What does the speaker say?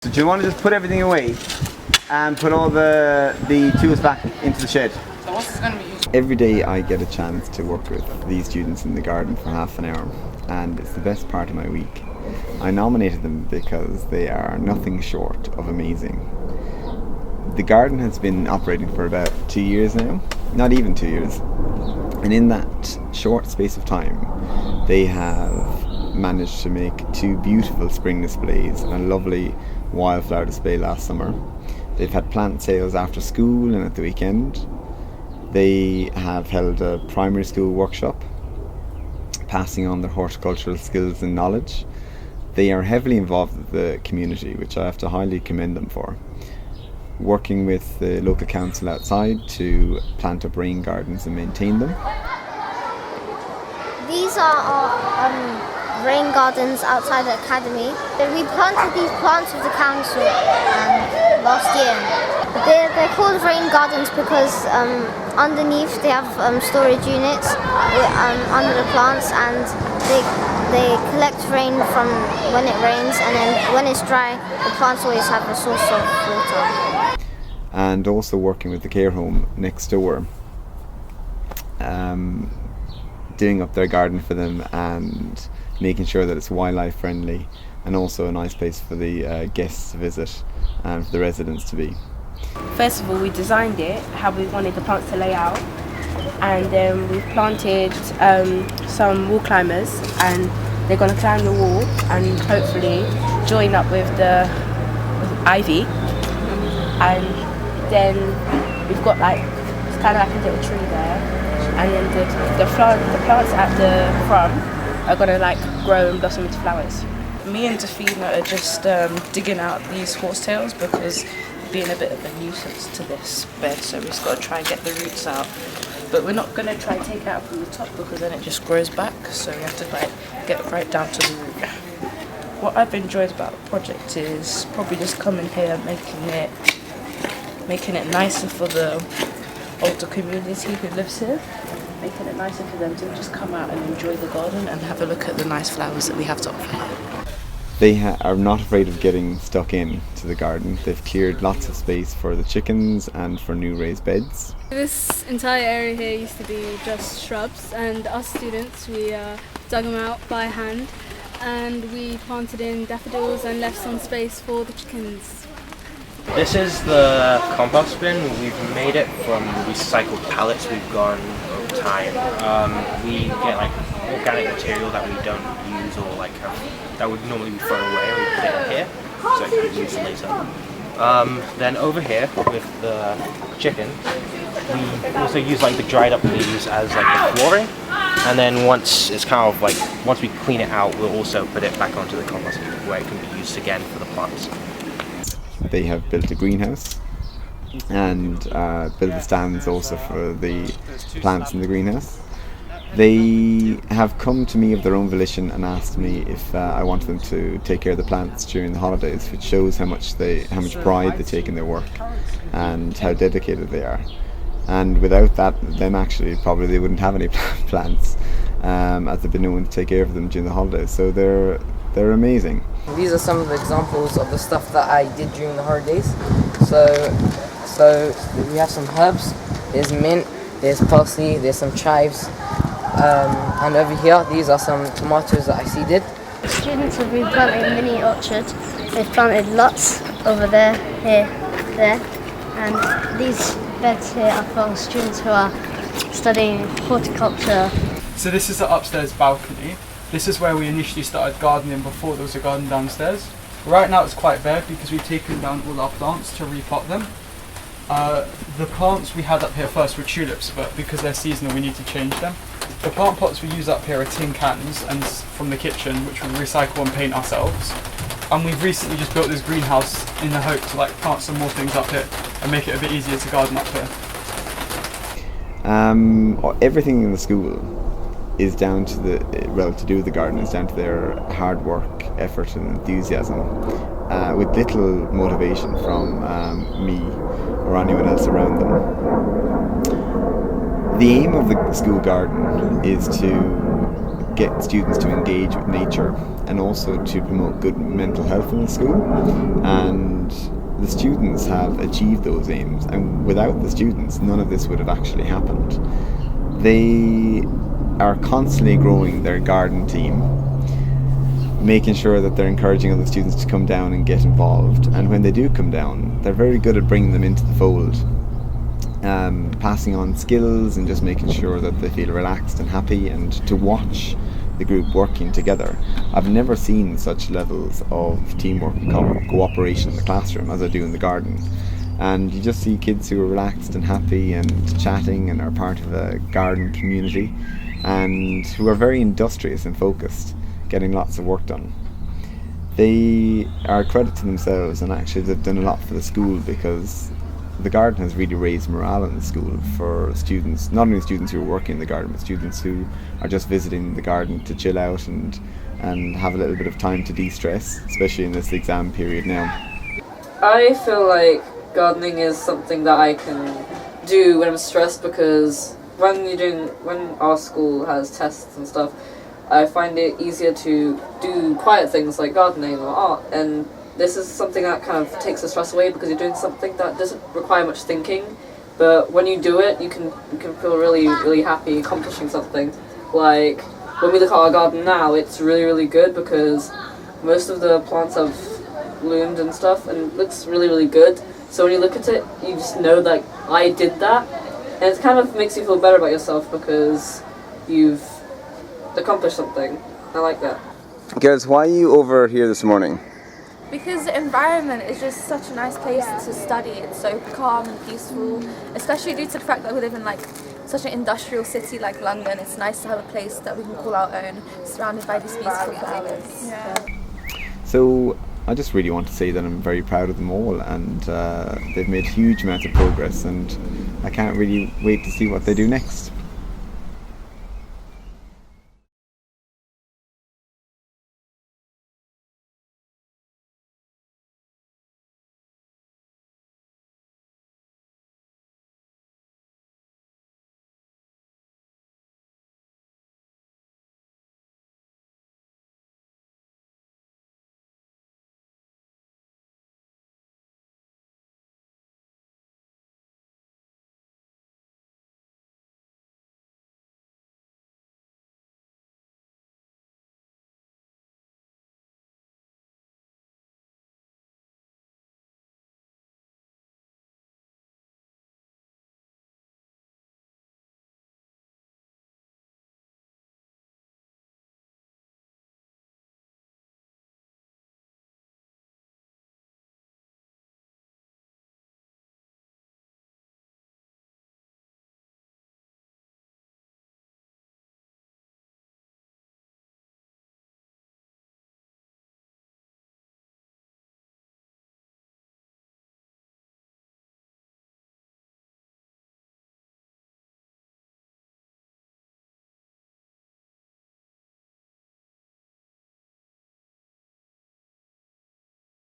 So do you want to just put everything away and put all the tools back into the shed? So what's this going to be used? Every day I get a chance to work with these students in the garden for half an hour, and it's the best part of my week. I nominated them because they are nothing short of amazing. The garden has been operating for about 2 years now, not even 2 years, and in that short space of time they have managed to make 2 beautiful spring displays and a lovely wildflower display last summer. They've had plant sales after school and at the weekend. They have held a primary school workshop, passing on their horticultural skills and knowledge. They are heavily involved with the community, which I have to highly commend them for, working with the local council outside to plant up rain gardens and maintain them. These are our rain gardens outside the academy. We planted these plants with the council last year. They're called rain gardens because underneath they have storage units under the plants, and they collect rain from when it rains, and then when it's dry the plants always have a source of water. And also working with the care home next door, doing up their garden for them and making sure that it's wildlife friendly and also a nice place for the guests to visit and for the residents to be. First of all, we designed it how we wanted the plants to lay out, and then we've planted some wall climbers, and they're going to climb the wall and hopefully join up with the ivy, and then we've got it's kind of like a little tree there, and then the plants at the front are going to grow and blossom into flowers. Me and Defina are just digging out these horsetails because being a bit of a nuisance to this bed, so we've just got to try and get the roots out. But we're not going to try and take it out from the top because then it just grows back, so we have to get right down to the root. What I've enjoyed about the project is probably just coming here, making it nicer for the older community who lives here, making it nicer for them to just come out and enjoy the garden and have a look at the nice flowers that we have to offer. They are not afraid of getting stuck in to the garden. They've cleared lots of space for the chickens and for new raised beds. This entire area here used to be just shrubs, and us students, we dug them out by hand, and we planted in daffodils and left some space for the chickens. This is the compost bin. We've made it from recycled pallets we've gone over time. We get organic material that we don't use or that would normally be thrown away, and we put it in here so it can be used later. Then over here with the chicken, we also use the dried up leaves as the flooring, and then once we clean it out, we'll also put it back onto the compost bin where it can be used again for the plants. They have built a greenhouse and built the stands also for the plants in the greenhouse. They have come to me of their own volition and asked me if I wanted them to take care of the plants during the holidays, which shows how much pride they take in their work and how dedicated they are. And without them actually probably they wouldn't have any plants, as they've been known to take care of them during the holidays. So they're amazing. These are some of the examples of the stuff that I did during the holidays. So we have some herbs, there's mint, there's parsley, there's some chives, and over here these are some tomatoes that I seeded. Students have been planting mini orchards. They've planted lots over there, here, there, and these beds here are for students who are studying horticulture. So this is the upstairs balcony. This is where we initially started gardening before there was a garden downstairs. Right now it's quite bare because we've taken down all our plants to repot them. The plants we had up here first were tulips, but because they're seasonal we need to change them. The plant pots we use up here are tin cans and from the kitchen, which we recycle and paint ourselves. And we've recently just built this greenhouse in the hope to plant some more things up here and make it a bit easier to garden up here. Everything in the school is down to to do with the garden is down to their hard work, effort and enthusiasm, with little motivation from me or anyone else around them. The aim of the school garden is to get students to engage with nature and also to promote good mental health in the school. And the students have achieved those aims, and without the students, none of this would have actually happened. They are constantly growing their garden team, making sure that they're encouraging other students to come down and get involved. And when they do come down, they're very good at bringing them into the fold, passing on skills and just making sure that they feel relaxed and happy, and to watch the group working together. I've never seen such levels of teamwork and cooperation in the classroom as I do in the garden. And you just see kids who are relaxed and happy and chatting and are part of a garden community, and who are very industrious and focused, getting lots of work done. They are a credit to themselves, and actually they've done a lot for the school, because the garden has really raised morale in the school for students, not only students who are working in the garden, but students who are just visiting the garden to chill out and have a little bit of time to de-stress, especially in this exam period now. I feel like gardening is something that I can do when I'm stressed, because when our school has tests and stuff, I find it easier to do quiet things like gardening or art, and this is something that kind of takes the stress away, because you're doing something that doesn't require much thinking, but when you do it, you can feel really, really happy accomplishing something. Like, when we look at our garden now, it's really, really good, because most of the plants have bloomed and stuff, and it looks really, really good. So when you look at it, you just know that I did that, and it kind of makes you feel better about yourself, because you've accomplished something. I like that. Girls, why are you over here this morning? Because the environment is just such a nice place to study. It's so calm and peaceful, especially due to the fact that we live in like such an industrial city like London. It's nice to have a place that we can call our own, surrounded by these beautiful flowers. Yeah. So I just really want to say that I'm very proud of them all, and they've made huge amounts of progress, and I can't really wait to see what they do next.